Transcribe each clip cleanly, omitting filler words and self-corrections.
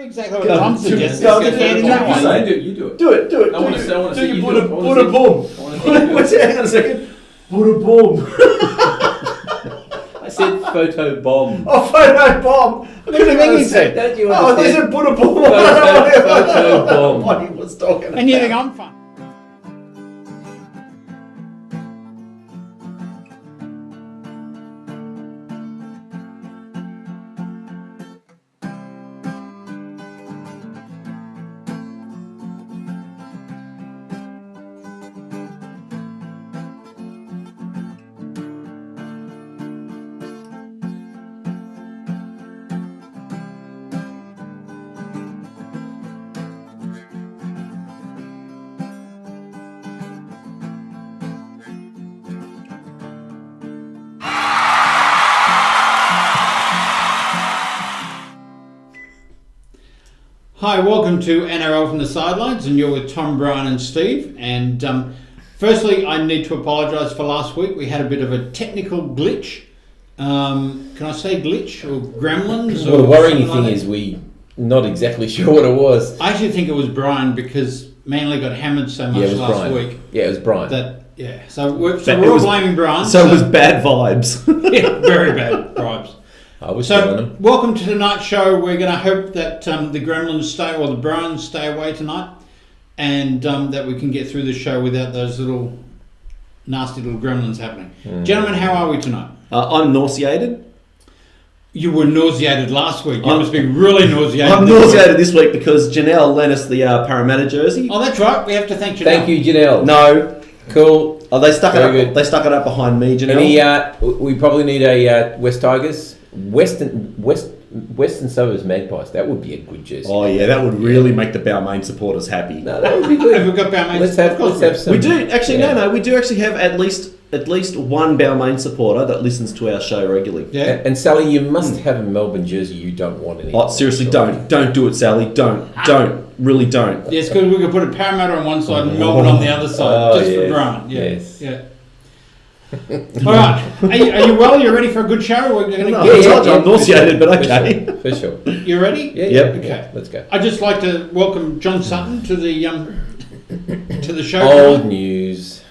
Exactly what I'm suggesting. You do it. Do it. I want to do see you Buddha do it. boom. Hang on a second. Buddha boom. I said photo bomb. Oh, photo bomb. What do you think he said? Don't you Oh, they understand? said Buddha boom. Photo bomb. What he was talking about. And you think I'm fun? Hi, welcome to NRL from the Sidelines, and you're with Tom, Brian and Steve. And firstly, I need to apologise for last week. We had a bit of a technical glitch. Can I say glitch or gremlins? Well, the worrying thing is we're not exactly sure what it was. I actually think it was Brian because Manly got hammered so much last week. Yeah, it was Brian. So we're all blaming Brian. So it was bad vibes. Yeah, very bad vibes. I was telling him. Welcome to tonight's show. We're going to hope that the gremlins stay, or the Bryans stay away tonight, and that we can get through the show without those little nasty little gremlins happening. Gentlemen, how are we tonight? I'm nauseated. You were nauseated last week. You must be really nauseated. I'm nauseated this week because Janelle lent us the Parramatta jersey. Oh, that's right. We have to thank Janelle. Thank you, Janelle. No. Cool. Oh, they stuck it up. Good. They stuck it up behind me, Janelle. We probably need a West Tigers, Western Suburbs Magpies. That would be a good jersey. Oh yeah, that would really make the Balmain supporters happy. No, that would be good. Have we got Balmain? Let's have some. We do actually. Yeah. No. We do actually have at least one Balmain supporter that listens to our show regularly. Yeah. And Sally, you must have a Melbourne jersey. You don't want any. Oh, seriously, don't do it, Sally. Don't. Really don't. Yes, because we could put a Parramatta on one side and Melbourne on the other side, just for Brian. Yeah. Yes. Yeah. All right. Are you well? You ready for a good show? We're going to I'm nauseated, but okay. For sure. You ready? Yeah. Yep. Okay. Yeah, let's go. I'd just like to welcome John Sutton to the show. Old tonight. news.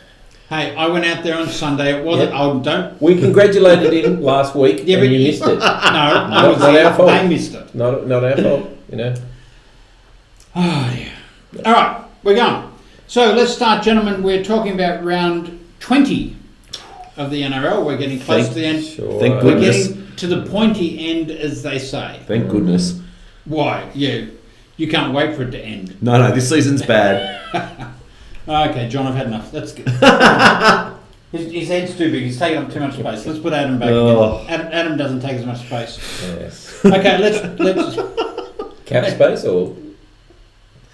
Hey, I went out there on Sunday. It wasn't. Yep. Oh, don't. We congratulated him last week, Yeah, and but you missed it. No, I was not there. our fault. They missed it. Not our fault. You know. Oh yeah. All right, we're going. So let's start, gentlemen. We're talking about round 20 of the NRL. We're getting close to the end. Sure. Thank We're goodness. getting to the pointy end, as they say. Thank goodness. Why? Yeah, you can't wait for it to end. No, this season's bad. Okay, John, I've had enough. That's good. His head's too big. He's taking up too much space. Let's put Adam back again. Adam doesn't take as much space. Yes. Okay, let's Cap space or?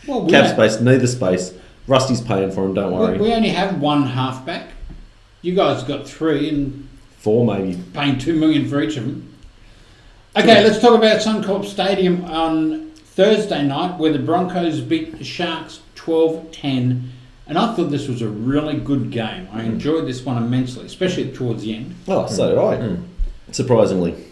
well, Cap space, neither space. Rusty's paying for him, don't worry. we only have one halfback. You guys got 3 and 4 maybe. paying $2 million for each of them. Okay, let's talk about Suncorp Stadium on Thursday night, where the Broncos beat the Sharks 12-10. And I thought this was a really good game. I enjoyed this one immensely, especially towards the end. Oh, so did I. Surprisingly.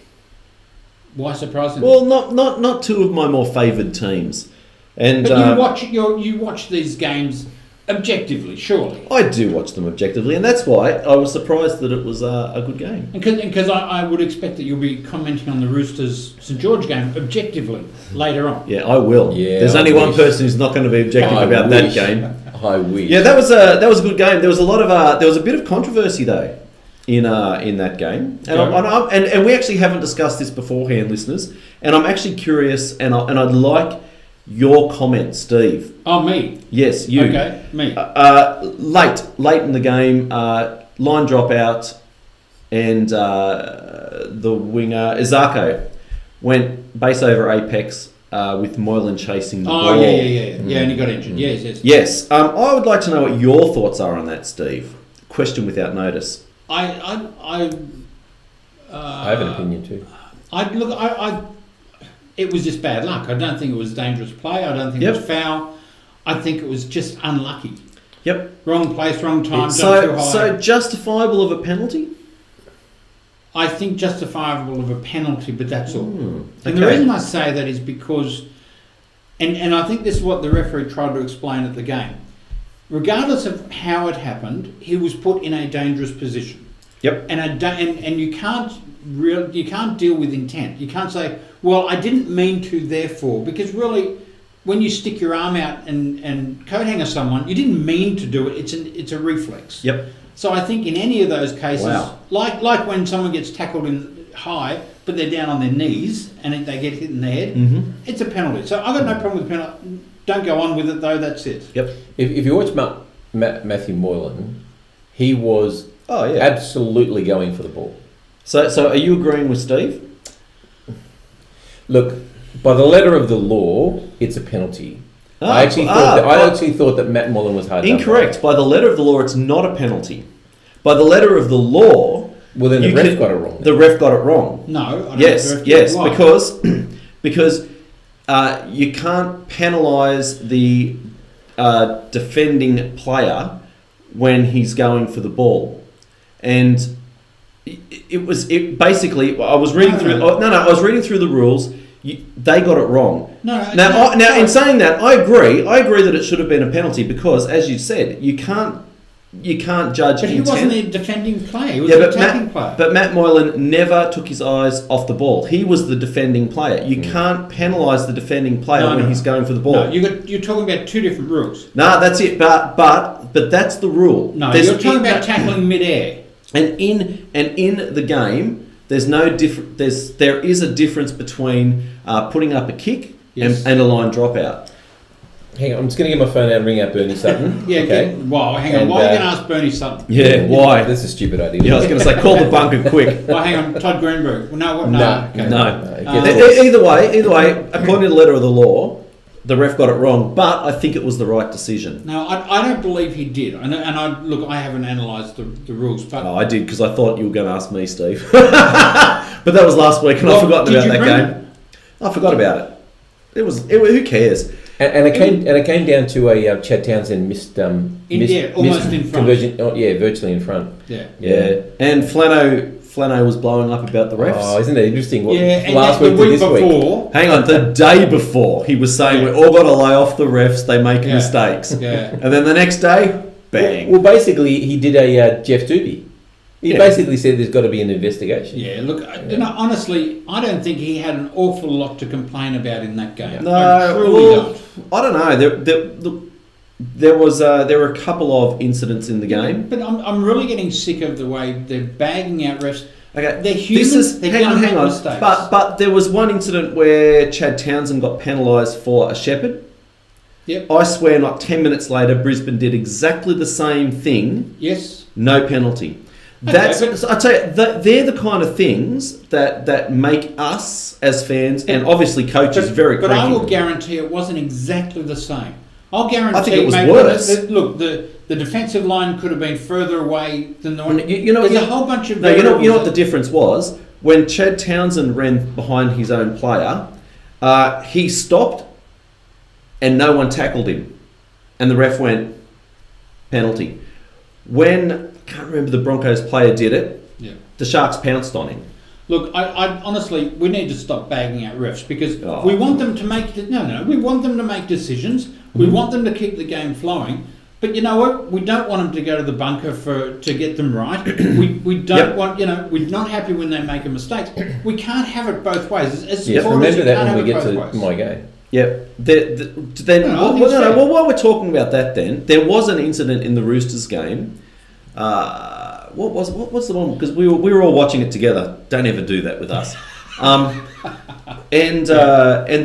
Why surprising? Well, not two of my more favoured teams. And But you watch these games objectively, surely. I do watch them objectively, and that's why I was surprised that it was a good game. Because I would expect that you'll be commenting on the Roosters St George game objectively later on. Yeah, I will. Yeah, There's only one person who's not going to be objective about that game. I wish. Yeah, that was a good game. There was a lot of there was a bit of controversy though in that game, and we actually haven't discussed this beforehand, listeners. And I'm actually curious, and I'd like your comment, Steve. Oh, me? Yes, you. Okay, me. Late in the game, line drop out, and the winger Izako went base over apex with Moylan chasing the ball. Oh, yeah, and he got injured. Yes. Yes. I would like to know what your thoughts are on that, Steve. Question without notice. I have an opinion too. It was just bad luck. I don't think it was dangerous play. I don't think it was foul. I think it was just unlucky. Yep. Wrong place, wrong time, jumped too high. So justifiable of a penalty? I think justifiable of a penalty, but that's all. And okay. the reason I say that is because And I think this is what the referee tried to explain at the game. Regardless of how it happened, he was put in a dangerous position. Yep. And you can't deal with intent. You can't say, well, I didn't mean to, therefore, because really, when you stick your arm out and coat hanger someone, you didn't mean to do it. It's a reflex. Yep. So I think in any of those cases, Wow. like when someone gets tackled in high, but they're down on their knees and they get hit in the head, it's a penalty. So I've got no problem with the penalty. Don't go on with it though. That's it. Yep. If you watch Matthew Moylan, he was absolutely going for the ball. So are you agreeing with Steve? Look, by the letter of the law, it's a penalty. I actually thought that Matt Moylan was hard. Incorrect. By the letter of the law, it's not a penalty. By the letter of the law, well, then the ref got it wrong. The ref got it wrong. No. I don't yes, think the ref got it yes, because you can't penalise the defending player when he's going for the ball, and it basically. I was reading through. I was reading through the rules. They got it wrong. Now, in saying that, I agree. I agree that it should have been a penalty because, as you said, you can't judge. But he intent. wasn't a defending player. He was an attacking player. But Matt Moylan never took his eyes off the ball. He was the defending player. You can't penalise the defending player when he's going for the ball. No, you're talking about two different rules. No, that's it. But that's the rule. No, you're talking about tackling mid-air. And in the game, there's no there is a difference between putting up a kick and a line dropout. Hang on, I'm just going to get my phone out and ring out Bernie Sutton. Yeah, okay. Wow, hang on. Why are you going to ask Bernie Sutton? Yeah, why? That's a stupid idea. Yeah, I was going to say, call the bunker quick. Well, hang on, Todd Greenberg. Well, no, what? No. Okay. No. Either way, according to the letter of the law, the ref got it wrong, but I think it was the right decision. No, I don't believe he did. And I haven't analysed the rules, but I did because I thought you were going to ask me, Steve. But that was last week, and I've forgotten about that game. I forgot about it. It was who cares? And it came down to a Chad Townsend missed almost in front. Conversion. Oh, yeah, virtually in front. Yeah. And Flano was blowing up about the refs. Oh, isn't it interesting? Last week to this before. Hang on, the day before he was saying we all got to lay off the refs. They make mistakes. Yeah. And then the next day, bang. Well, basically, he did a Jeff Doobie. He basically said there's got to be an investigation. Yeah, look, honestly, I don't think he had an awful lot to complain about in that game. No, I truly don't. I don't know. There were a couple of incidents in the game. But I'm really getting sick of the way they're bagging out refs. Okay, they're humans. Hang on. Mistakes. But there was one incident where Chad Townsend got penalised for a shepherd. Yep. I swear, not 10 minutes later, Brisbane did exactly the same thing. Yes. No penalty. I tell you, they're the kind of things that make us as fans and obviously coaches very cranky. But I will guarantee it wasn't exactly the same. I'll guarantee. I think it was worse. Look, the defensive line could have been further away than the one. There's a whole bunch of. No, you know what the difference was? When Chad Townsend ran behind his own player, he stopped, and no one tackled him, and the ref went penalty. When I can't remember the Broncos player did it, the Sharks pounced on him. Look, I honestly, we need to stop bagging out refs because we want them to make we want them to make decisions. We want them to keep the game flowing. But you know what? We don't want them to go to the bunker to get them right. We don't want, we're not happy when they make a mistake. We can't have it both ways. Remember that when we get to my game. Yep. While we're talking about that, then there was an incident in the Roosters game. What's the one? Because we were all watching it together. Don't ever do that with us. And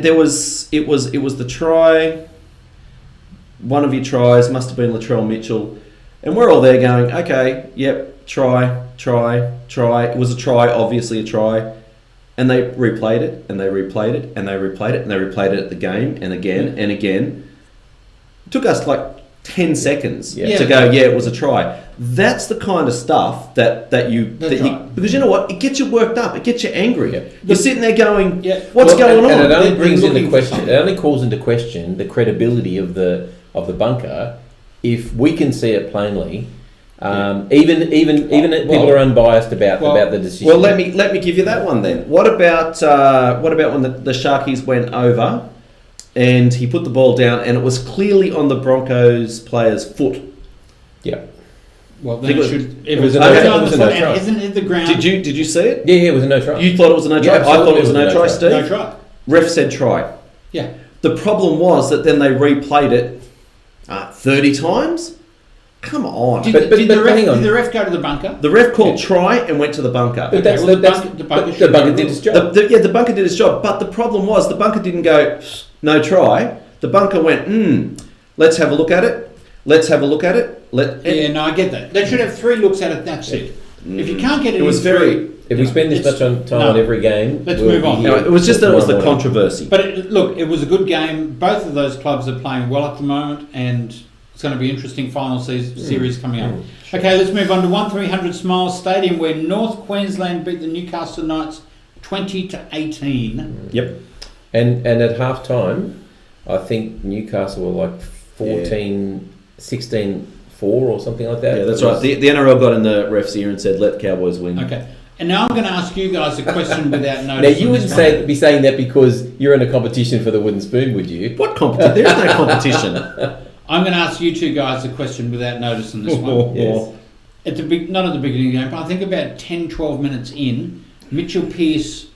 there was it was the try. One of your tries must have been Latrell Mitchell, and we're all there going, okay, yep, try. It was a try, obviously a try. And they replayed it, and they replayed it, and they replayed it, and they replayed it at the game, and again, and again. It took us like 10 seconds to go, it was a try. That's the kind of stuff that you... Because you know what? It gets you worked up. It gets you angry. Yeah. You're sitting there going, what's going on? And it only brings into question... It only calls into question the credibility of the bunker if we can see it plainly... Even people are unbiased about the decision. Well, let me give you that one then. What about when the Sharkies went over and he put the ball down, and it was clearly on the Broncos player's foot. Yeah. Well, then it was a no try. Isn't it the ground? Did you see it? Yeah, it was a no try. You thought it was a no try? Yeah, I thought it was a no try, Steve. No try. Ref said try. Yeah. The problem was that then they replayed it 30 times. Come on. Did the ref go to the bunker? The ref called try and went to the bunker. But the bunker did its job. The bunker did its job. But the problem was the bunker didn't go, no try. The bunker went, let's have a look at it. Let's have a look at it. I get that. They should have 3 looks at it, that's it. If you can't get it, it was very... If we spend this much time on every game... Let's move on. No, it was just that it was the controversy. But it was a good game. Both of those clubs are playing well at the moment, and it's going to be an interesting final series coming up. Sure. Okay, let's move on to 1300 Smiles Stadium, where North Queensland beat the Newcastle Knights 20-18. Yep. And at half time, I think Newcastle were like 16-4 or something like that. Yeah, that's right. The NRL got in the ref's ear and said, let Cowboys win. Okay. And now I'm going to ask you guys a question without notice. Now, you wouldn't be saying that because you're in a competition for the wooden spoon, would you? What competition? There's no competition. I'm going to ask you two guys a question without notice on this one. Yes. Not at the beginning of the game, but I think about 10, 12 minutes in, Mitchell Pearce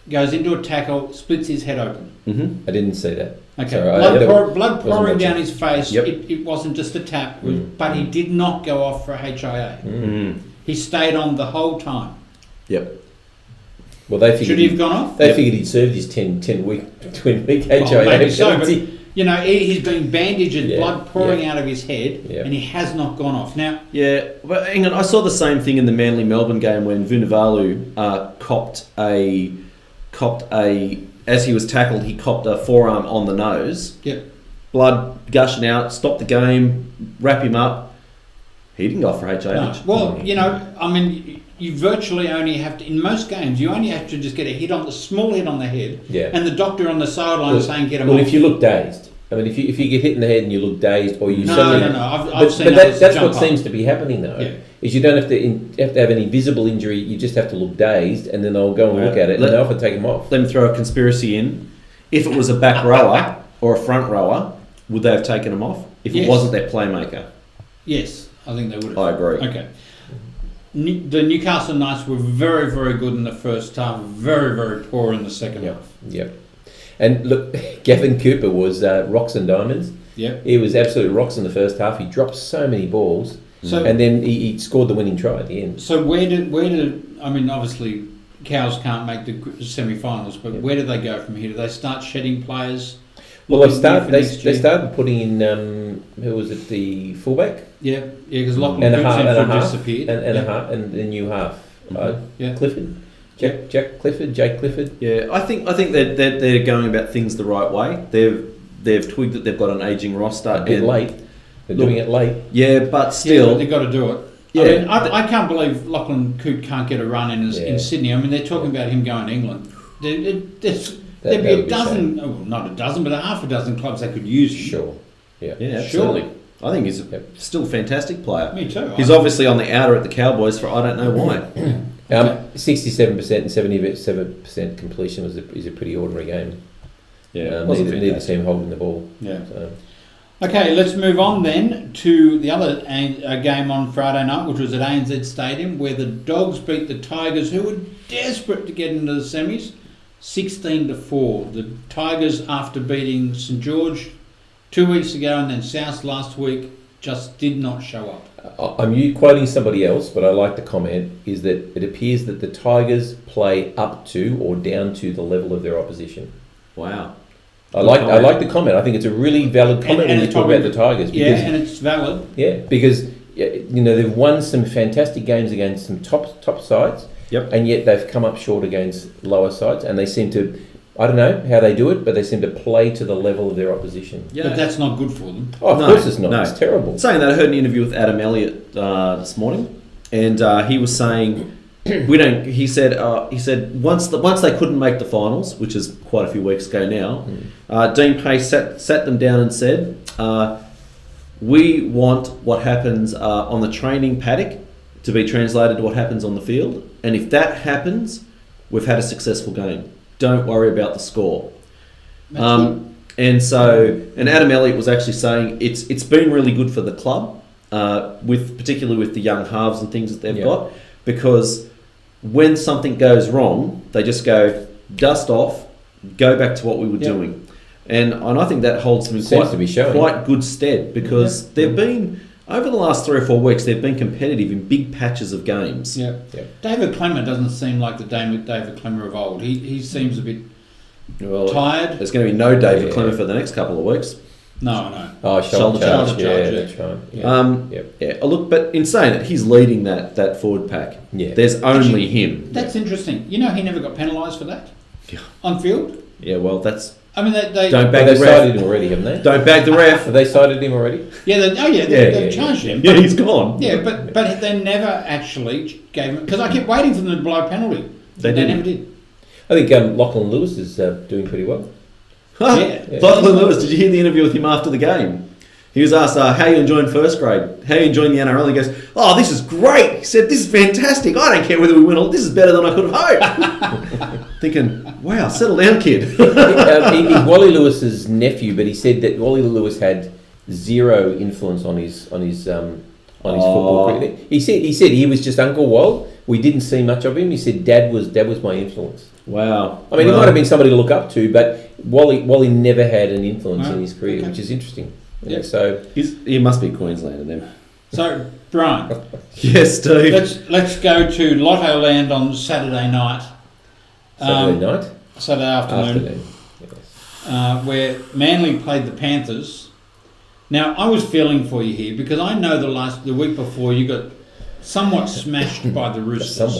goes into a tackle, splits his head open. Mm-hmm. I didn't see that. Okay, Sorry, blood pouring down his face. Yep. It wasn't just a tap, but he did not go off for a HIA. Mm. He stayed on the whole time. Yep. Well, they figured should he have gone off? They figured he'd served his 10-week HIA. Well, maybe so, but he's been bandaged and blood pouring out of his head, and he has not gone off. Now, but hang on, I saw the same thing in the Manly Melbourne game when Vunivalu copped a as he was tackled, he copped a forearm on the nose. Yep. Blood gushing out, stopped the game, wrap him up. He didn't go off for HIA. No. Well, you virtually only have to, in most games, you only have to just get a small hit on the head, and the doctor on the sideline saying get him off. Well, if you look dazed, if you get hit in the head and you look dazed, or you I've seen that's what seems to be happening though. Is you don't have to have any visible injury. You just have to look dazed, and then they'll go and look at it, and they often take him off. Let me throw a conspiracy in. If it was a back rower or a front rower, would they have taken him off? If it wasn't their playmaker? Yes, I think they would have. I agree. Okay. The Newcastle Knights were very, very good in the first half, very, very poor in the second half. Yep. And look, Gavin Cooper was rocks and diamonds. Yep. He was absolute rocks in the first half. He dropped so many balls, and then he scored the winning try at the end. So where did obviously Cows can't make the semi-finals, but where do they go from here? Do they start shedding players? Well, they started putting in who was it, the fullback? Yeah, because Lachlan disappeared. And the new half. Clifford. Jake Clifford. Yeah, I think that they're going about things the right way. They've twigged that they've got an ageing roster. A bit late. They're doing it late. Yeah, but still, they've got to do it. Yeah. I can't believe Lachlan Coote can't get a run in Sydney. They're talking about him going to England. There'd be a dozen, not a dozen, but half a dozen clubs that could use him. Sure. Yeah, absolutely. I think he's still a fantastic player. Me too. He's obviously on the outer at the Cowboys for I don't know why. 67% and 77% completion is a pretty ordinary game. Yeah, neither team holding the ball. Yeah. So. Okay, let's move on then to the other game on Friday night, which was at ANZ Stadium, where the Dogs beat the Tigers, who were desperate to get into the semis, 16-4. The Tigers, after beating St George 2 weeks ago and then South last week, just did not show up. I'm quoting somebody else, but I like the comment, is that it appears that the Tigers play up to or down to the level of their opposition. Wow. I like the comment. I think it's a really valid comment when you talk about the Tigers. Because, and it's valid. Yeah, because they've won some fantastic games against some top sides, and yet they've come up short against lower sides, and they seem to, I don't know how they do it, but they seem to play to the level of their opposition. Yeah. But that's not good for them. Oh, of course it's not. No. It's terrible. Saying that, I heard an interview with Adam Elliott this morning, and he was saying He said once they couldn't make the finals, which is quite a few weeks ago now, Dean Pace sat them down and said, we want what happens on the training paddock to be translated to what happens on the field, and if that happens, we've had a successful game. Don't worry about the score. And Adam Elliott was actually saying it's been really good for the club, particularly with the young halves and things that they've got, because when something goes wrong, they just go dust off, go back to what we were doing, and I think that holds them in quite good stead, because they've been over the last 3 or 4 weeks they've been competitive in big patches of games. David Clemmer doesn't seem like the David Clemmer of old. He seems a bit tired. There's going to be no David Clemmer for the next couple of weeks. No. Oh, shoulder charge. That's right. Look, but in saying it, he's leading that forward pack. Yeah. There's only him. That's interesting. You know, he never got penalised for that on field. Yeah, well, that's. I mean, they don't bag the ref. They've cited him already, haven't they? Don't bag the ref. Have they cited him already? Yeah. They've charged him. Yeah, he's gone. Yeah, but they never actually gave him, because I kept waiting for them to blow a penalty. They never did. I think Lachlan Lewis is doing pretty well. Lachlan Lewis, did you hear the interview with him after the game? He was asked, how are you enjoying first grade? How are you enjoying the NRL? He goes, oh, this is great. He said, this is fantastic. I don't care whether we win or this is better than I could have hoped. Thinking, wow, settle down, kid. He's Wally Lewis's nephew, but he said that Wally Lewis had zero influence on his football career. He said he was just Uncle Wal. We didn't see much of him. He said Dad was my influence. Wow. I mean, he might have been somebody to look up to, but Wally never had an influence in his career, which is interesting. Yeah, so he must be Queenslander then. So, Brian. Yes, Steve. Let's go to Lotto Land on Saturday night. Saturday afternoon. Yes. Where Manly played the Panthers. Now, I was feeling for you here because I know the week before you got somewhat smashed by the Roosters.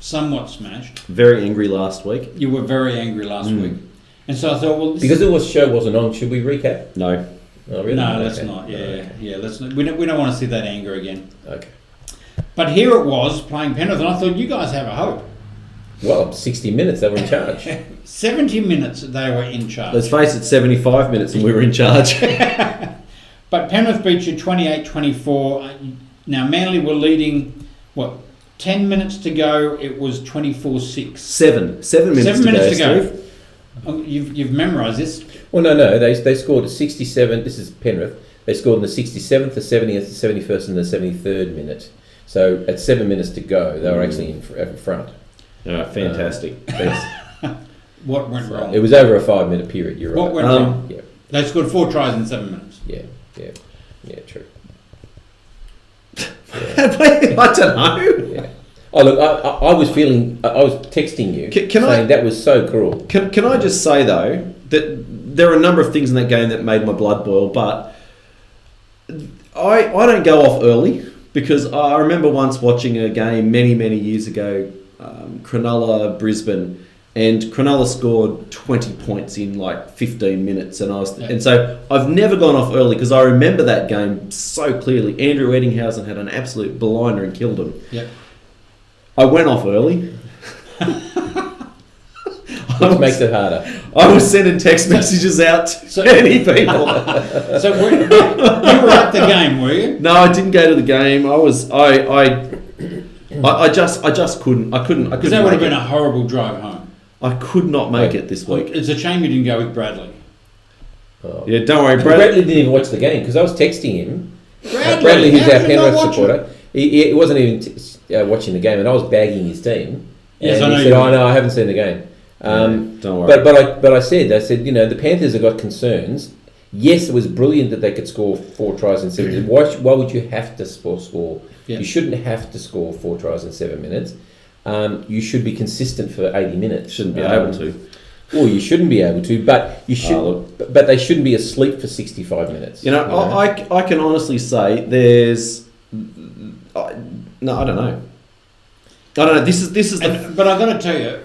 Somewhat smashed. Very angry last week. You were very angry last week. And so I thought, well... Because the show wasn't on, should we recap? No. Oh, really? No, let's not. Yeah, let's not. We don't want to see that anger again. Okay. But here it was, playing Penrith, and I thought, you guys have a hope. Well, 60 minutes, they were in charge. 70 minutes, they were in charge. Let's face it, 75 minutes and we were in charge. But Penrith beat you 28-24. Now, Manly were leading, 10 minutes to go, it was 24-6. 7 minutes to go. Oh, you've memorised this. Well, no. They scored at 67. This is Penrith. They scored in the 67th, the 70th, the 71st, and the 73rd minute. So at 7 minutes to go, they were actually in front. Fantastic. What went wrong? It was over a 5-minute period. You're right. What went wrong? Yeah. They scored 4 tries in 7 minutes. Yeah, true. I don't know. Yeah. Oh look, I was texting you saying that was so cruel. Can I just say though that there are a number of things in that game that made my blood boil, but I don't go off early because I remember once watching a game many years ago, Cronulla Brisbane, and Cronulla scored 20 points in like 15 minutes, and so I've never gone off early because I remember that game so clearly. Andrew Eddinghausen had an absolute blinder and killed him. Yep. I went off early. Which makes it harder. I was sending text messages out to many people. So you were at the game, were you? No, I didn't go to the game. I just couldn't. I couldn't. Because that would have been a horrible drive home. I could not make it this week. It's a shame you didn't go with Bradley. Oh. Yeah, don't worry. Bradley didn't even watch the game because I was texting him. Bradley, who's our Penrith supporter, he wasn't even watching the game, and I was bagging his team. Yes, and I know. He said, "Oh no, I haven't seen the game." Don't worry. But I said, the Panthers have got concerns. Yes, it was brilliant that they could score 4 tries in 7 minutes. Why would you have to score? Yeah. You shouldn't have to score 4 tries in 7 minutes. You should be consistent for 80 minutes. Shouldn't be able to. Well, you shouldn't be able to, but you should. But they shouldn't be asleep for 65 minutes. I can honestly say there's. I don't know. This is. But I've got to tell you,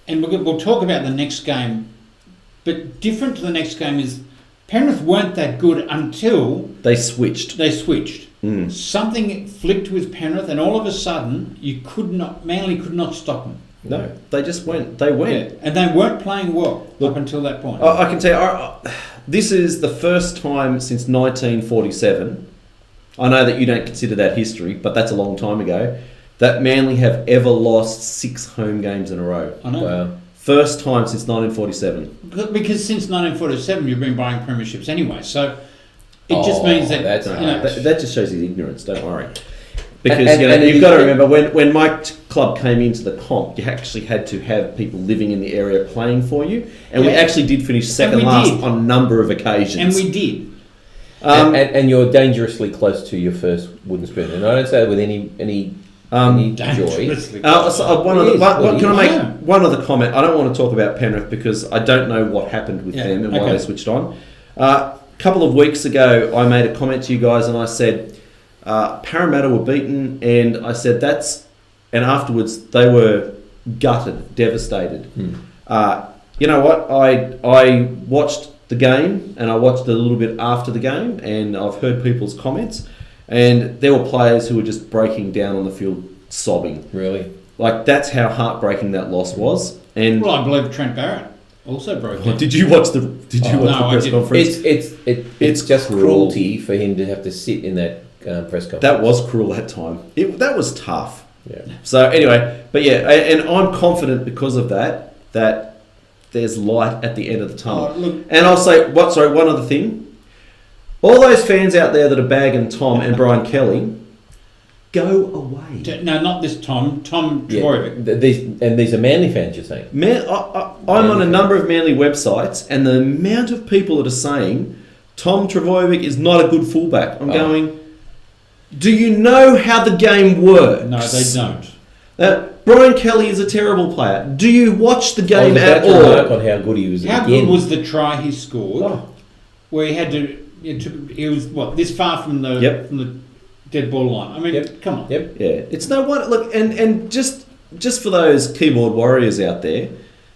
and we'll talk about the next game. But different to the next game is Penrith weren't that good until they switched. Something flicked with Penrith, and all of a sudden, Manly could not stop them. No, they just went. They went, yeah, and they weren't playing well up until that point. I can tell you, this is the first time since 1947. I know that you don't consider that history, but that's a long time ago. That Manly have ever lost 6 home games in a row. I know. Wow. First time since 1947. Because since 1947, you've been buying premierships anyway. So it just means that that just shows his ignorance. Don't worry. Because you've got to remember when my club came into the comp, you actually had to have people living in the area playing for you, and we actually did finish second last on a number of occasions. And we did. And you're dangerously close to your first wooden spoon, and I don't say that with any joy. Can I make one other comment? I don't want to talk about Penrith because I don't know what happened with them and why they switched on. A couple of weeks ago, I made a comment to you guys, and I said Parramatta were beaten, and I said and afterwards they were gutted, devastated. You know what? I watched the game, and I watched a little bit after the game, and I've heard people's comments, and there were players who were just breaking down on the field, sobbing. Really? Like, that's how heartbreaking that loss was. And well, I believe Trent Barrett also broke down. Did you watch the press conference? It's just cruelty for him to have to sit in that press conference. That was cruel that time. That was tough. Yeah. So anyway, but yeah, and I'm confident because of that there's light at the end of the tunnel. And I'll say, one other thing. All those fans out there that are bagging Tom and Brian Kelly, go away. No, not this Tom Trbojevic. These are Manly fans, you're saying? I'm on a number of Manly websites, and the amount of people that are saying Tom Trbojevic is not a good fullback. I'm going, do you know how the game works? No, they don't. Brian Kelly is a terrible player. Do you watch the game at all? On how good he was. How good was the try he scored? Where he had to. He was this far from the dead ball line. I mean, come on. Yep. Yeah, it's no wonder. Look, and just for those keyboard warriors out there,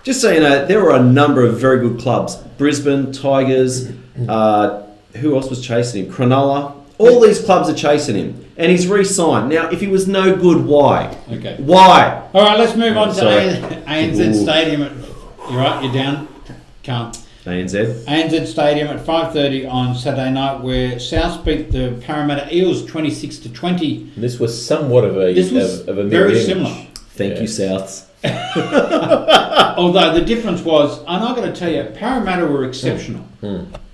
just so you know, there were a number of very good clubs: Brisbane Tigers. Who else was chasing him? Cronulla. All these clubs are chasing him, and he's re-signed. Now, if he was no good, why? Okay. Why? All right, let's move on to ANZ Stadium. You're right, you're down. Calm. ANZ Stadium at 5:30 on Saturday night, where South beat the Parramatta Eels 26-20. This was somewhat of a very similar. Thank you, Souths. Although the difference was, and I've got to tell you, Parramatta were exceptional.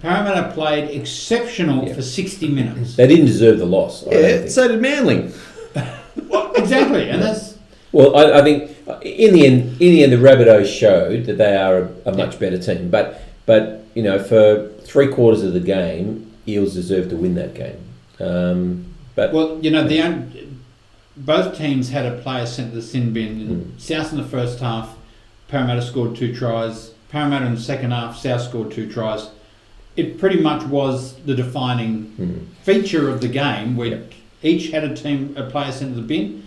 Parramatta played exceptional for 60 minutes. They didn't deserve the loss. Yeah, so did Manly. Well, exactly, and that's. Well, I think in the end, the Rabbitohs showed that they are a much better team. But for 3/4 of the game, Eels deserved to win that game. Both teams had a player sent to the sin bin. South in the first half, Parramatta scored 2 tries. Parramatta in the second half, South scored 2 tries. It pretty much was the defining feature of the game, where each had a player sent to the bin,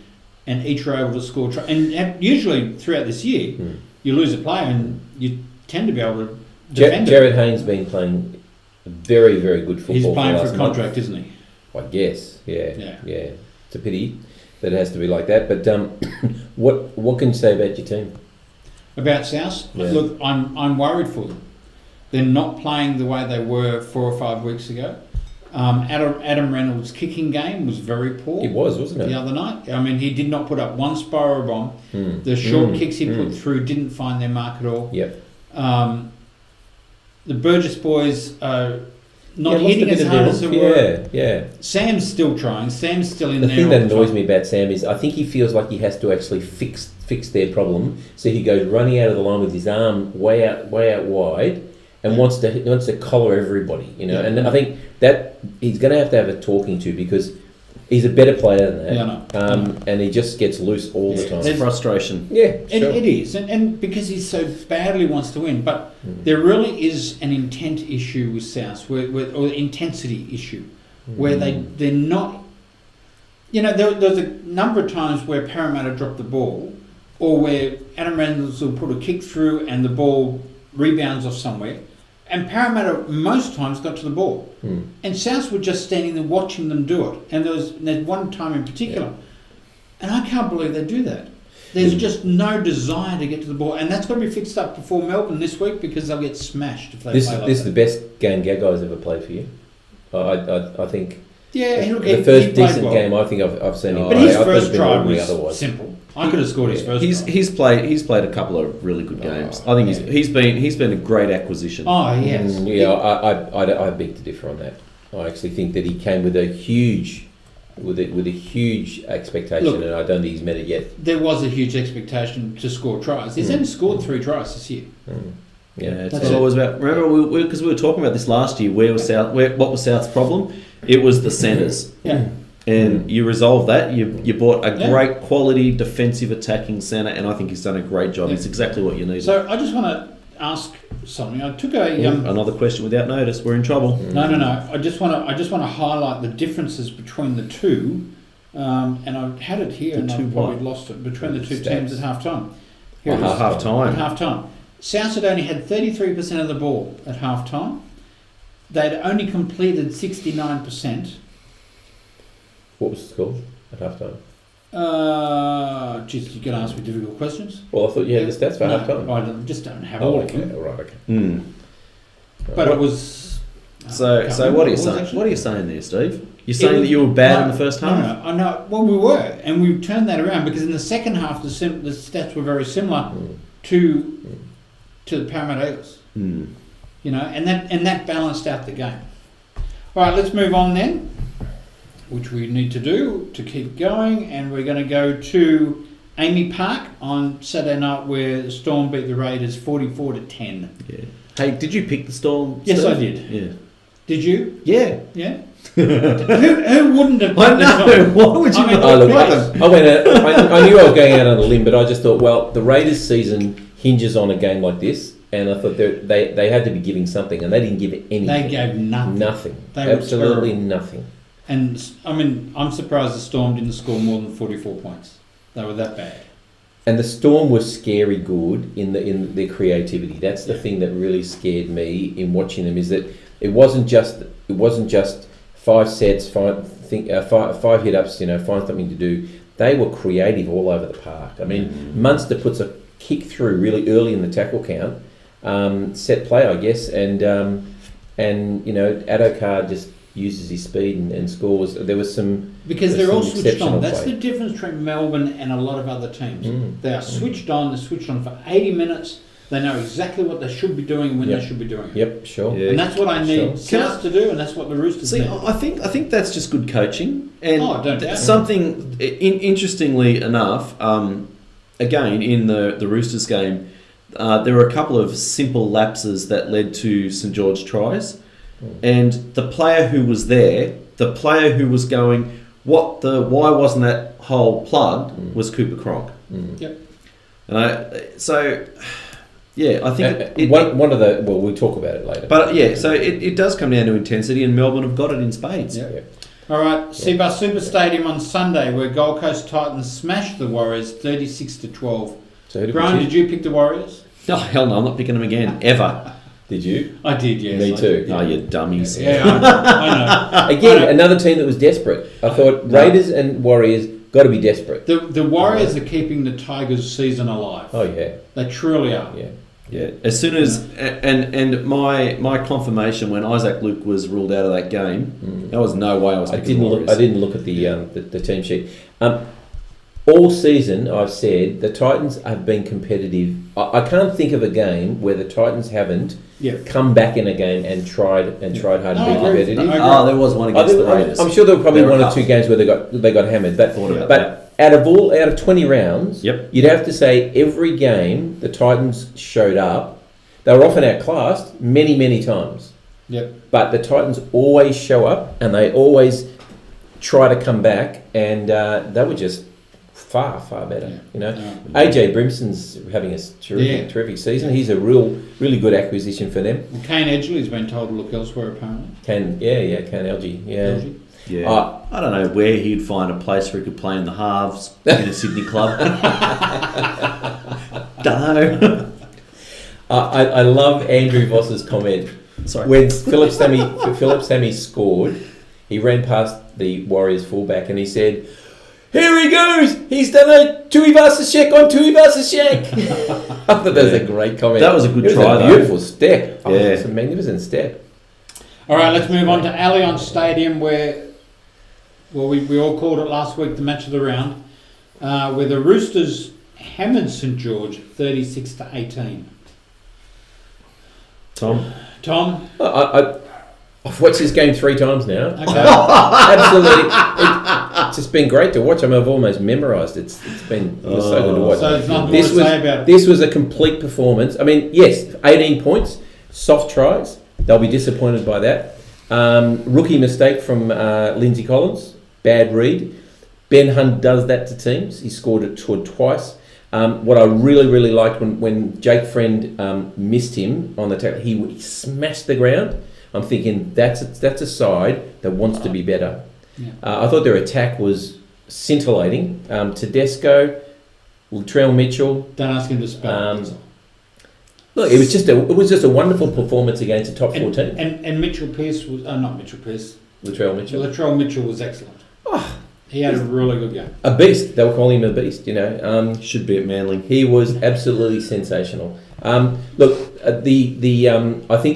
and each were able to score. And usually throughout this year, you lose a player and you tend to be able to defend Jared Hayne's been playing very, very good football. He's playing for a contract, isn't he? I guess, yeah. It's a pity that it has to be like that. But what can you say about your team? About South? Yeah. Look, I'm worried for them. They're not playing the way they were 4 or 5 weeks ago. Adam Reynolds' kicking game was very poor. It was, wasn't it? The other night. I mean, he did not put up one spiral bomb. The short kicks he put through didn't find their mark at all. Yep. The Burgess boys are not hitting as hard as they were. Yeah. Sam's still trying. Sam's still in there. The thing that annoys me about Sam is I think he feels like he has to actually fix their problem. So he goes running out of the line with his arm way out wide. And wants to collar everybody, And I think that he's going to have a talking to, because he's a better player than that. Yeah, and he just gets loose all the time. There's frustration. Yeah, sure. It is, and because he so badly wants to win. But there really is an intent issue with South, or intensity issue, where they're not. There's a number of times where Parramatta dropped the ball, or where Adam Reynolds will put a kick through and the ball rebounds off somewhere. And Parramatta most times got to the ball. And South were just standing there watching them do it. And there's one time in particular, and I can't believe they do that. There's just no desire to get to the ball. And that's got to be fixed up before Melbourne this week, because they'll get smashed if they play like that. This is the best game Gaggai's ever played for you. I think Yeah, look, the he first played decent well. game I think I've seen him But play. his I thought first he'd been try ordinary was otherwise. simple. I could have scored his first try. He's played a couple of really good games. I think he's been a great acquisition. Oh, yes. I beg to differ on that. I actually think that he came with a huge expectation, Look, and I don't think he's met it yet. There was a huge expectation to score tries. He's only scored 3 tries this year. Yeah, it's That's not it. always about. Remember, because we were talking about this last year. What was South's problem? It was the centres. Yeah. And you resolved that. You bought a Yeah. great quality defensive attacking centre, and I think he's done a great job. Yeah. It's exactly what you needed. So I just want to ask something. I took a Another question without notice. We're in trouble. no. I just want to highlight the differences between the two, and I had it here, and I've probably lost it between the two teams at half time. At half time. At half time, South only had 33% of the ball at half time. They'd only completed 69%. What was the score at half time? You're going to ask me difficult questions. Well, I thought you had the stats for half time. I just don't have all of them. Right, okay. But it was. So what are you saying? What are you saying there, Steve? You're saying that you were bad in the first half? No, I know. Well, we were, and we turned that around because in the second half the stats were very similar to the Parramatta Eagles. You know, and that balanced out the game. All right, let's move on then, which we need to do to keep going, and we're going to go to Amy Park on Saturday night, where the Storm beat the Raiders 44-10. Yeah. Hey, did you pick the Storm? Yes, Steve? I did. Yeah. Did you? Yeah. Yeah. who wouldn't have? I know. Why would you I mean, not? Look, Right. I knew I was going out on a limb, but I just thought, well, the Raiders' season hinges on a game like this, and I thought they had to be giving something, and they didn't give anything. They gave nothing. Nothing. They were Absolutely terrible. nothing. And I mean, I'm surprised the Storm didn't score more than 44 points. They were that bad. And the Storm was scary good in their creativity. That's the thing that really scared me in watching them, is that it wasn't just 5 sets, 5 hit ups, find something to do. They were creative all over the park. I mean, Munster puts a kick through really early in the tackle count, set play, I guess, and Adokar just uses his speed and scores. There was some Because they're all switched exceptional on. That's play. the difference between Melbourne and a lot of other teams. They are switched on. They're switched on for 80 minutes. They know exactly what they should be doing and when they should be doing it. Yep, sure. Yeah. And that's what I need South to do, and that's what the Roosters See, need. I think that's just good coaching. And Don't doubt it. something interestingly enough, again in the Roosters game, there were a couple of simple lapses that led to St George tries, and the player who was there, the player who was going, why wasn't that hole plugged, was Cooper Cronk. Yep. Yeah, I think one of the we'll talk about it later. But yeah, so it does come down to intensity, and Melbourne have got it in spades. Yeah. All right, Seabus Super Stadium on Sunday, where Gold Coast Titans smashed the Warriors 36-12. So who Brian, did you pick the Warriors? Oh hell no, I'm not picking them again ever. Did you? I did, yes. Me too. Oh, you dummies. Yeah, I know. Again, another team that was desperate. I thought Raiders and Warriors got to be desperate. The Warriors are keeping the Tigers' season alive. Oh yeah, They truly are. Yeah. As soon as and my confirmation when Isaac Luke was ruled out of that game, there was no way I was picking the Warriors. I didn't look at the team sheet. All season, I've said the Titans have been competitive. I can't think of a game where the Titans haven't come back in a game and tried hard to be competitive. There was one against the Raiders. I'm sure there were probably one or two games where they got hammered. But out of 20 rounds, you'd have to say every game the Titans showed up. They were often outclassed many times. Yep. But the Titans always show up and they always try to come back, and they were just far better. AJ Brimson's having a terrific season. He's a really good acquisition for them. Well, Kane Edgley's been told to look elsewhere apparently. Kane Elgey. Yeah. I don't know where he'd find a place where he could play in the halves in a Sydney club. Don't know. I love Andrew Voss's comment. Sorry. When Philip Sammy scored, he ran past the Warriors fullback and he said, "Here he goes! He's done a Tuivasa-Sheck on Tuivasa-Sheck." I thought that was a great comment. That was a good It try, was a beautiful step. It's a magnificent step. All right, let's move on to Allianz Stadium, where Well, we all called it last week, the match of the round, where the Roosters hammered St George 36-18. Tom? I've watched this game 3 times now. Okay. Absolutely, it's just been great to watch. I mean, I've almost memorised. It so good to watch. So there's nothing more to say about it. This was a complete performance. I mean, yes, 18 points, soft tries. They'll be disappointed by that. Rookie mistake from Lindsay Collins, bad read. Ben Hunt does that to teams. He scored twice. What I really liked when Jake Friend missed him on the tackle, he smashed the ground. I'm thinking that's a side that wants to be better. Yeah. I thought their attack was scintillating. Tedesco, Latrell Mitchell. Don't ask him to spell. Look, it was just a wonderful performance against a top 14. And Mitchell Pearce was not Mitchell Pearce. Latrell Mitchell. Latrell Mitchell was excellent. Oh, he had a really good game. A beast. They were calling him a beast. You know, should be at Manly. He was absolutely sensational. Look, I think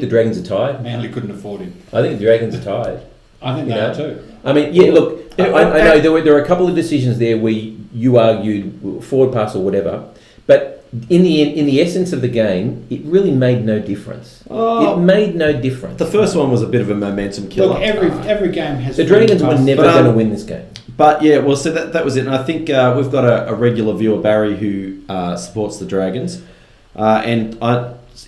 the Dragons are tired. Manly couldn't afford him. I think the Dragons are tired. I think they are too. I mean, yeah. Look, I know there were a couple of decisions there where you argued forward pass or whatever, but in the essence of the game, it really made no difference. It made no difference. The first one was a bit of a momentum killer. Look, every game has. The Dragons were never going to win this game. But yeah, well, so that was it. And I think we've got a regular viewer, Barry, who supports the Dragons. And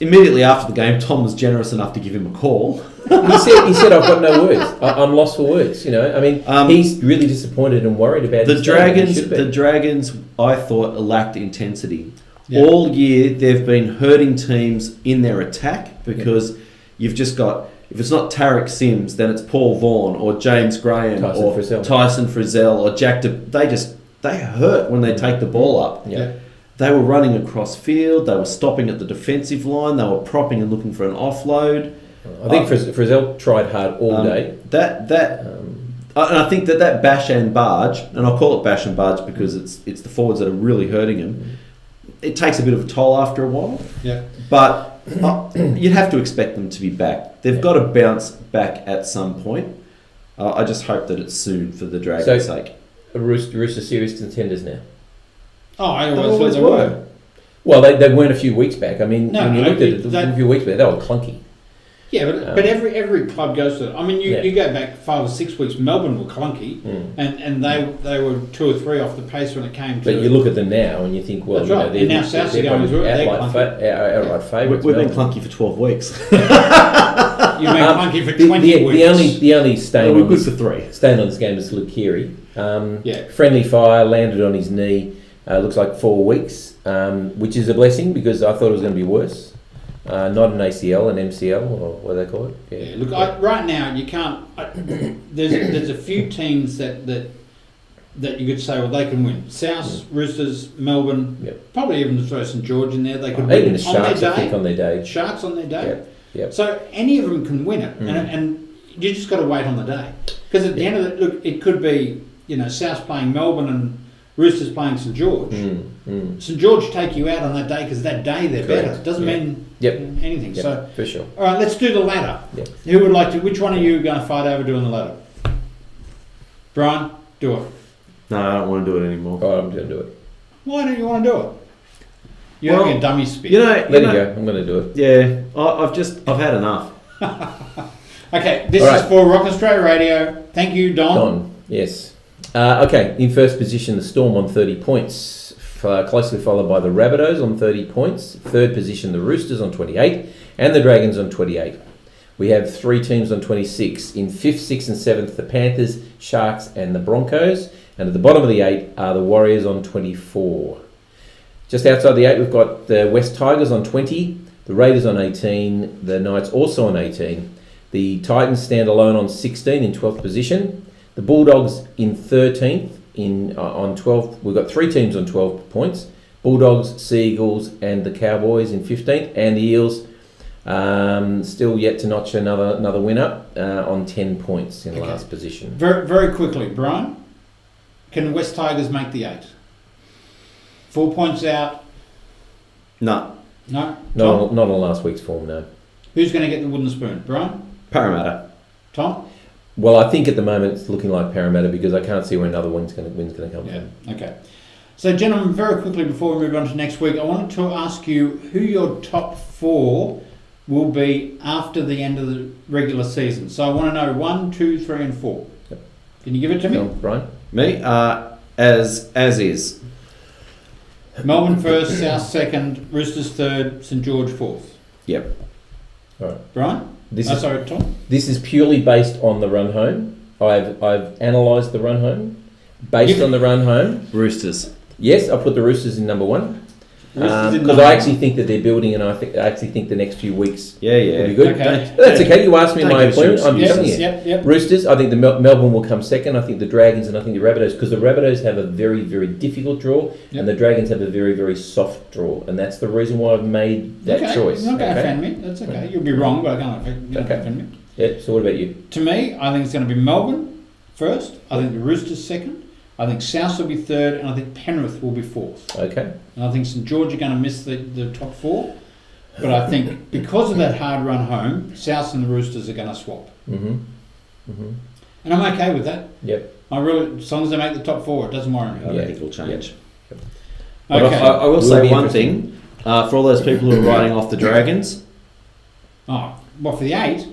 immediately after the game, Tom was generous enough to give him a call. He said, I've got no words. I'm lost for words. You know, I mean, he's really disappointed and worried about the Dragons. The Dragons, I thought, lacked intensity. Yeah. All year, they've been hurting teams in their attack because you've just got. If it's not Tarek Sims, then it's Paul Vaughan or James Graham Tyson Frizzell or Jack. They hurt when they take the ball up. Yeah. They were running across field. They were stopping at the defensive line. They were propping and looking for an offload. I think Frizzell tried hard all day. And I think that bash and barge, and I'll call it bash and barge because it's the forwards that are really hurting him. It takes a bit of a toll after a while. Yeah. But you'd have to expect them to be back. They've got to bounce back at some point. I just hope that it's soon for the Dragons' sake. Rooster serious contenders now. Oh, I always thought they were. Well, they weren't a few weeks back. I mean, when you looked at it a few weeks back, they were clunky. Yeah, but every club goes to it. I mean, you go back 5 or 6 weeks, Melbourne were clunky, and they were 2 or 3 off the pace when it came to... But you look at them now and you think, well, that's right. And now Souths are going as well. Outright favourites. We've been clunky for 12 weeks. You've been clunky for 20 weeks. The only stain on this, for 3. Stain on this game is Luke Keary. Friendly fire, landed on his knee. Looks like 4 weeks, which is a blessing because I thought it was going to be worse. Not an ACL, an MCL, or what do they call it? Yeah. Look, right now you can't. There's a few teams that you could say, well, they can win. South, Roosters, Melbourne, probably even to throw St George in there. They could win even the Sharks, I think, on their day. Sharks on their day. Yep. So any of them can win it, and you just got to wait on the day because at the end of it, look, it could be South playing Melbourne and Roosters playing St George. St George take you out on that day because that day they're better. It doesn't mean anything. Yep, so for sure. All right, let's do the ladder. Yep. Who would like to? Which one of you are going to fight over doing the ladder? Brian, do it. No, I don't want to do it anymore. Oh, I'm going to do it. Why don't you want to do it? You're having a dummy spit. Let it go. I'm going to do it. Yeah, I've had enough. Okay, this is for Rock Australia Radio. Thank you, Don. Yes. Okay, in first position, the Storm on 30 points, closely followed by the Rabbitohs on 30 points. Third position, the Roosters on 28, and the Dragons on 28. We have 3 teams on 26. In 5th, 6th and 7th, the Panthers, Sharks and the Broncos. And at the bottom of the 8 are the Warriors on 24. Just outside the 8, we've got the West Tigers on 20, the Raiders on 18, the Knights also on 18. The Titans stand alone on 16 in 12th position. The Bulldogs in 13th on 12. We've got 3 teams on 12 points. Bulldogs, Seagulls and the Cowboys in 15th. And the Eels still yet to notch another win up on 10 points in last position. Very, very quickly, Brian, can the West Tigers make the 8? 4 points out? No. No? Not on last week's form, no. Who's going to get the wooden spoon? Brian? Parramatta. Tom? Well, I think at the moment it's looking like Parramatta because I can't see where another win's going to come Yeah. from. Okay. So, gentlemen, very quickly before we move on to next week, I wanted to ask you who your top 4 will be after the end of the regular season. So, I want to know 1, 2, 3, and 4. Yep. Can you give it to me? No, Brian? Me, as is. Melbourne first, South second, Roosters third, St George fourth. Yep. All right. Brian? Sorry, Tom? This is purely based on the run home. I've analysed the run home. Based on the run home, Roosters. yes, I put the Roosters in number 1. Because I actually think that they're building, and I actually think the next few weeks will be good. Okay. That's okay. You asked me Thank my you, opinion. I'm Yes, telling you. Yep. Roosters. I think the Melbourne will come second. I think the Dragons, and I think the Rabbitohs, because the Rabbitohs have a very, very difficult draw, and the Dragons have a very, very soft draw, and that's the reason why I've made that choice. You're not going to offend me. That's okay. You'll be wrong, but I can't offend me. Yeah. So what about you? To me, I think it's going to be Melbourne first. I think the Roosters second. I think South will be third, and I think Penrith will be fourth. Okay. And I think St George are going to miss the top 4. But I think because of that hard run home, South and the Roosters are going to swap. Mm-hmm. And I'm okay with that. Yep. I really, as long as they make the top 4, it doesn't worry me. I don't think it'll change. Yep. But Okay. I will Will say be one interesting. thing. For all those people who are writing off the Dragons, Oh, what for the 8?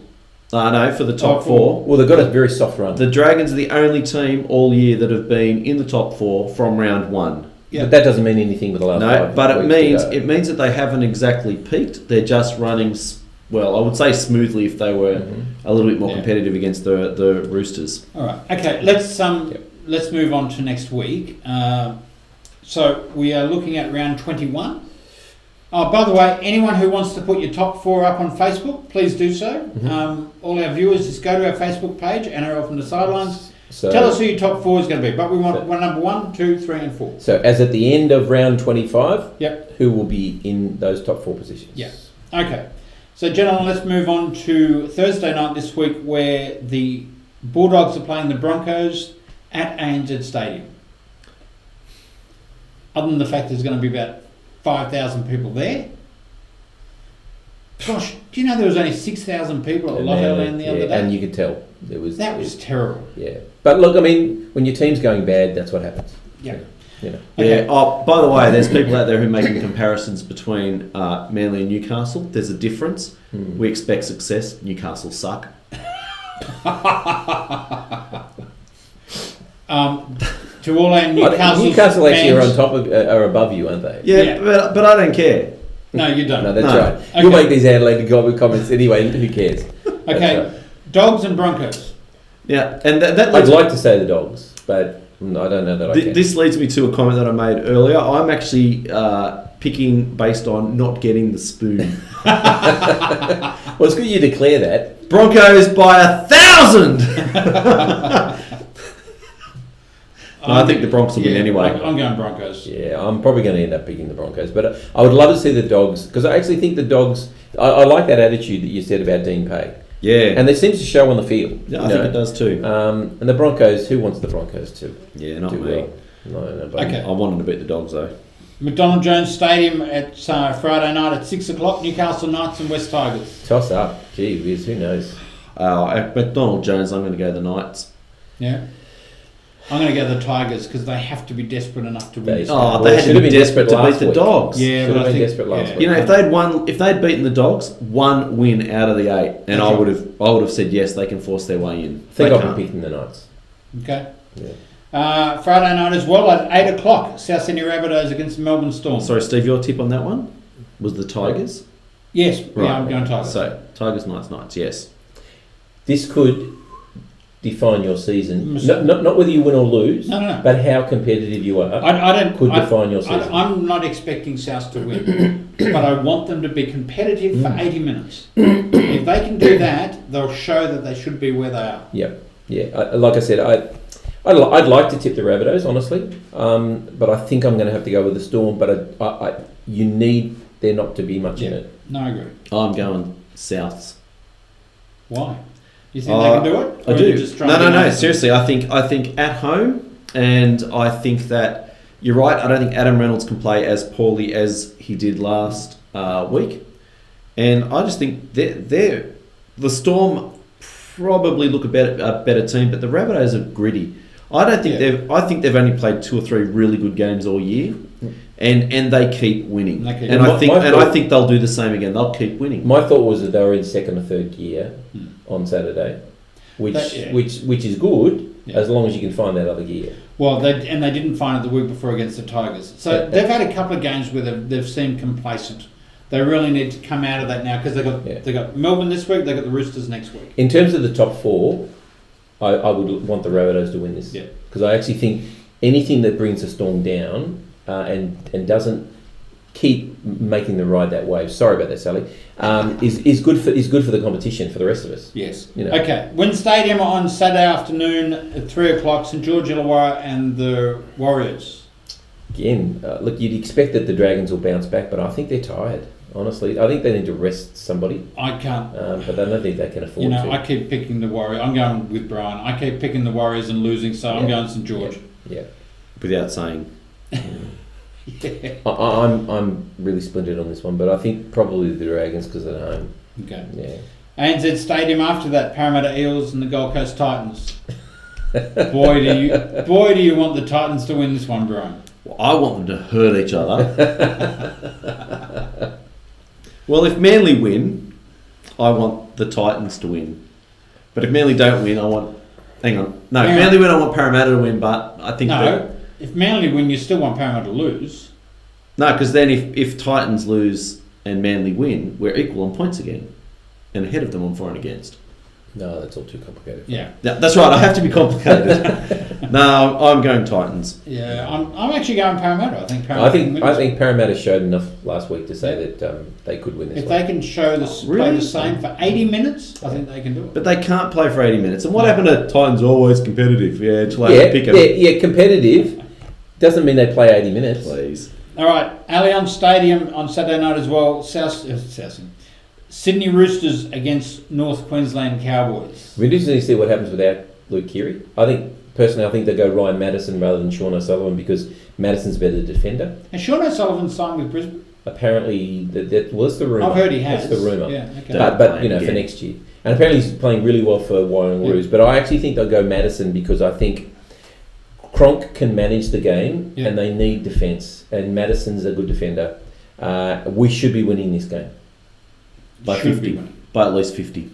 no, for the top Top 4. 4, Well, they've got a very soft run. the Dragons are the only team all year that have been in the top 4 from round 1. Yeah. But that doesn't mean anything with the last No, 5 but weeks to go. it means that they haven't exactly peaked. They're just running, well, I would say smoothly if they were a little bit more competitive against the Roosters. All right. Okay. Let's move on to next week. So we are looking at round 21. Oh, by the way, anyone who wants to put your top 4 up on Facebook, please do so. All our viewers, just go to our Facebook page, NRL from the Sidelines. So, Tell us who your top 4 is going to be. But we want number 1, 2, 3, and 4. So as at the end of round 25, Yep. who will be in those top 4 positions? Yeah. Okay. So, gentlemen, let's move on to Thursday night this week, where the Bulldogs are playing the Broncos at ANZ Stadium. Other than the fact there's going to be about 5,000 people there. Gosh, do you know there was only 6,000 people at Lotto Land the other day? And you could tell That was terrible. Yeah, but look, I mean, when your team's going bad, that's what happens. Yeah. You know. Okay. Yeah. Oh, by the way, there's people out there who are making comparisons between Manly and Newcastle. There's a difference. We expect success. Newcastle suck. To all our Newcastle actually are fans, on top of, are above you, aren't they? Yeah, Yeah. But I don't care. No, you don't. No, that's No. right. Okay. You'll make these Adelaide comments anyway. Who cares? That's Okay, right. Dogs and Broncos. Yeah, and that I'd leads like to say the Dogs, but I don't know that I can. this leads me to a comment that I made earlier. I'm actually picking based on not getting the spoon. Well, it's good you declare that. Broncos by 1,000. I think the Bronx will win anyway. I'm going Broncos. Yeah, I'm probably going to end up picking the Broncos, but I would love to see the Dogs because I actually think the Dogs. I like that attitude that you said about Dean Pay, Yeah, and it seems to show on the field. yeah, I think it does too. And the Broncos. Who wants the Broncos to Yeah, not do me. well? No, but Okay. I wanted to beat the Dogs though. McDonald Jones Stadium at Friday night at 6 o'clock. Newcastle Knights and West Tigers. toss up. Gee whiz, who knows? At McDonald Jones, I'm going to go the Knights. Yeah. I'm going to go the Tigers because they have to be desperate enough to win. They- this Oh, game. they had should to have be been desperate to desperate beat the last Dogs. Yeah, Should but have I been think desperate last week. You know, if they'd beaten the Dogs, one win out of the 8, and I would have said yes, they can force their way in. I think They I'll can't. be picking the Knights. Okay. Yeah. Friday night as well at 8 o'clock. South Sydney Rabbitohs against the Melbourne Storm. Sorry, Steve, your tip on that one was the Tigers. Yes, yeah, I'm going Tigers. So Tigers, Knights, yes. This could define your season. Mm. Not whether you win or lose, No. but how competitive you are. I don't. Could define your season. I'm not expecting South to win, but I want them to be competitive for 80 minutes. If they can do that, they'll show that they should be where they are. Yeah. Like I said, I'd like to tip the Rabbitohs, honestly, but I think I'm going to have to go with the Storm. But you need there not to be much in it. No, I agree. I'm going Souths. Why? You think they can do it? I Or are do. you just trying to be No. nice? Seriously, I think at home, and I think that you're right. I don't think Adam Reynolds can play as poorly as he did last week, and I just think the Storm probably look a better team, but the Rabbitohs are gritty. I don't think I think they've only played 2 or 3 really good games all year, and they keep winning. I think they'll do the same again. They'll keep winning. My thought was that they were in second or third gear on Saturday, which is good as long as you can find that other gear. Well, they didn't find it the week before against the Tigers. So they've had a couple of games where they've seemed complacent. They really need to come out of that now because they got Melbourne this week. They got the Roosters next week. In terms of the top 4, I would want the Rabbitohs to win this because I actually think anything that brings the Storm down and doesn't keep making them ride that wave. Sorry about that, Sally. Is good for the competition for the rest of us. Yes. You know. Okay. Win Stadium on Saturday afternoon at 3:00. St George Illawarra and the Warriors. Again, look, you'd expect that the Dragons will bounce back, but I think they're tired. Honestly, I think they need to rest somebody. I can't. But I don't think they can afford to. I keep picking the Warriors. I'm going with Brian. I keep picking the Warriors and losing, so I'm going St George. Yeah. Without saying. I'm really splintered on this one, but I think probably the Dragons because they're at home. Okay. Yeah. ANZ Stadium after that, Parramatta Eels and the Gold Coast Titans. Boy, do you want the Titans to win this one, Brian? Well, I want them to hurt each other. Well, if Manly win, I want the Titans to win. But if Manly don't win, I want... Hang on. No, if Manly win, I want Parramatta to win, but I think... No, if Manly win, you still want Parramatta to lose. No, because then if Titans lose and Manly win, we're equal on points again. And ahead of them on for and against. No, that's all too complicated. Yeah. That's right, I have to be complicated. No, I'm going Titans. Yeah, I'm actually going Parramatta. I think Parramatta showed enough last week to say that they could win this If one. they can show play the same for 80 minutes, I think they can do it. But they can't play for 80 minutes. And what happened to Titans always competitive? Yeah, competitive doesn't mean they play 80 minutes. Please. All right, Allianz Stadium on Saturday night as well. Sydney Roosters against North Queensland Cowboys. We're interested to see what happens without Luke Keary. I think they go Ryan Madison rather than Sean O'Sullivan because Madison's a better defender. And Sean O'Sullivan signed with Brisbane? Apparently, that was the rumour. I've heard he has. That's the rumour. Yeah, okay. But for next year. And apparently he's playing really well for Warangaroos. But I actually think they'll go Madison because I think Cronk can manage the game and they need defence. And Madison's a good defender. We should be winning this game. By 50. By at least 50.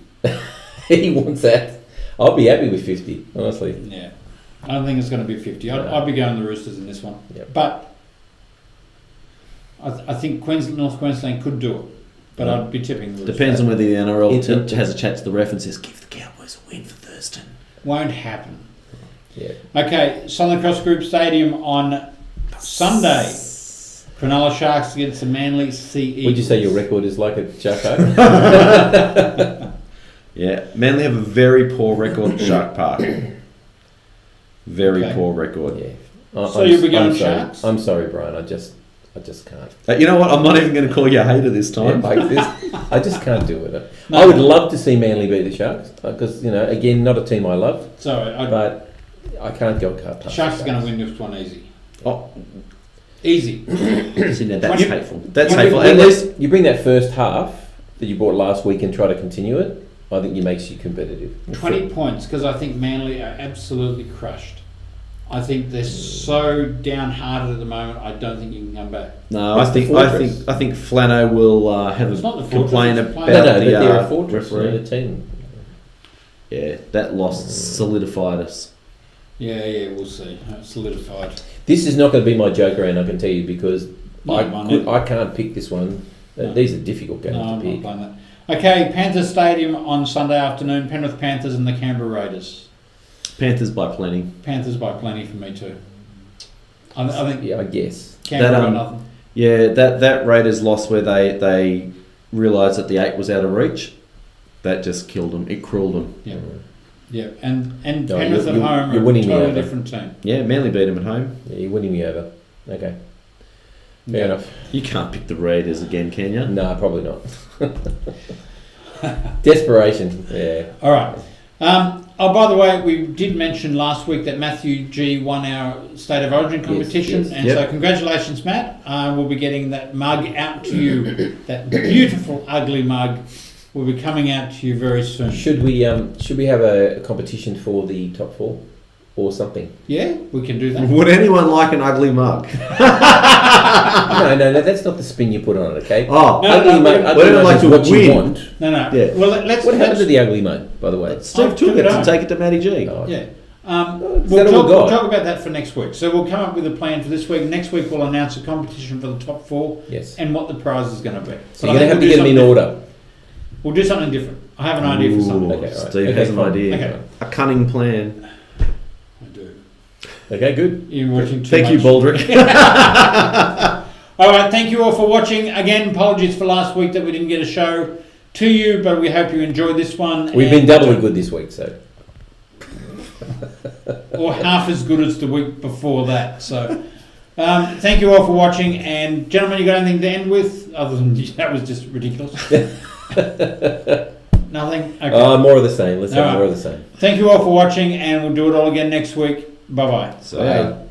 He wants that. I'll be happy with 50, honestly. Yeah. I don't think it's going to be 50. I'd be going the Roosters in this one. Yep. But I think North Queensland could do it. But I'd be tipping the Roosters. Depends on whether the NRL has a chat to the ref and says, give the Cowboys a win for Thurston. Won't happen. Yeah. Okay, Southern Cross Group Stadium on Sunday. Cronulla Sharks against the Manly Sea Eagles. Would you say your record is like a Sharko? Yeah, Manly have a very poor record at Shark Park. Very poor record. Yeah. So you'll be going Sharks? I'm sorry, Brian. I just can't. You know what? I'm not even going to call you a hater this time. I just can't do it. No. I would love to see Manly beat the Sharks because again, not a team I love. Sorry, but I can't go past. Sharks are going to win this one easy. Oh. Easy. See, now that's hateful. That's hateful. At least you bring that first half that you brought last week and try to continue it. I think it makes you competitive. 20 points because I think Manly are absolutely crushed. I think they're so downhearted at the moment. I don't think you can come back. No, I think Flano will have a complaint about the fortress referee. The team. Yeah, that loss solidified us. Yeah, we'll see. Solidified. This is not going to be my joke round, I can tell you, because I can't pick this one. No. These are difficult games to pick. I'm not playing that. Okay, Panthers Stadium on Sunday afternoon. Penrith Panthers and the Canberra Raiders. Panthers by plenty. Panthers by plenty for me too. I think. Yeah, I guess. Canberra got nothing. Yeah, that Raiders loss where they realised that the 8 was out of reach, that just killed them. It cruelled them. Yeah. Yeah, and Penrith at home are a totally different team. Yeah, Manly beat them at home. Yeah, you're winning me over. Okay. Fair enough. You can't pick the Raiders again, can you? No, probably not. Desperation. Yeah. All right. By the way, we did mention last week that Matthew G won our State of Origin competition, and so congratulations, Matt. We'll be getting that mug out to you, that beautiful, ugly mug. will be coming out to you very soon. Should we have a competition for the top 4 or something? Yeah, we can do that. Would anyone like an ugly mug? No, that's not the spin you put on it, okay? Oh, ugly mug. Ugly mug like is to what you win. want. No. Yeah. Well, let's. What happened to the ugly mug, by the way? Steve took it to take it to Matty G. Oh, Yeah. We'll talk about that for next week. So we'll come up with a plan for this week. Next week we'll announce a competition for the top 4. Yes. And what the prize is going to be. So you're going to have to get them in order. We'll do something different. I have an idea for something. Okay, all right. Steve has an idea. Okay. A cunning plan. I do. Okay, good. You're watching too Thank you, much. Baldrick. All right, thank you all for watching. Again, apologies for last week that we didn't get a show to you, but we hope you enjoyed this one. We've been doubly good this week, so. Or half as good as the week before that. So, thank you all for watching. And gentlemen, you got anything to end with? Other than that was just ridiculous. Nothing. Okay. More of the same. Let's have All more right. of the same. Thank you all for watching, and we'll do it all again next week. Bye bye. So, Bye.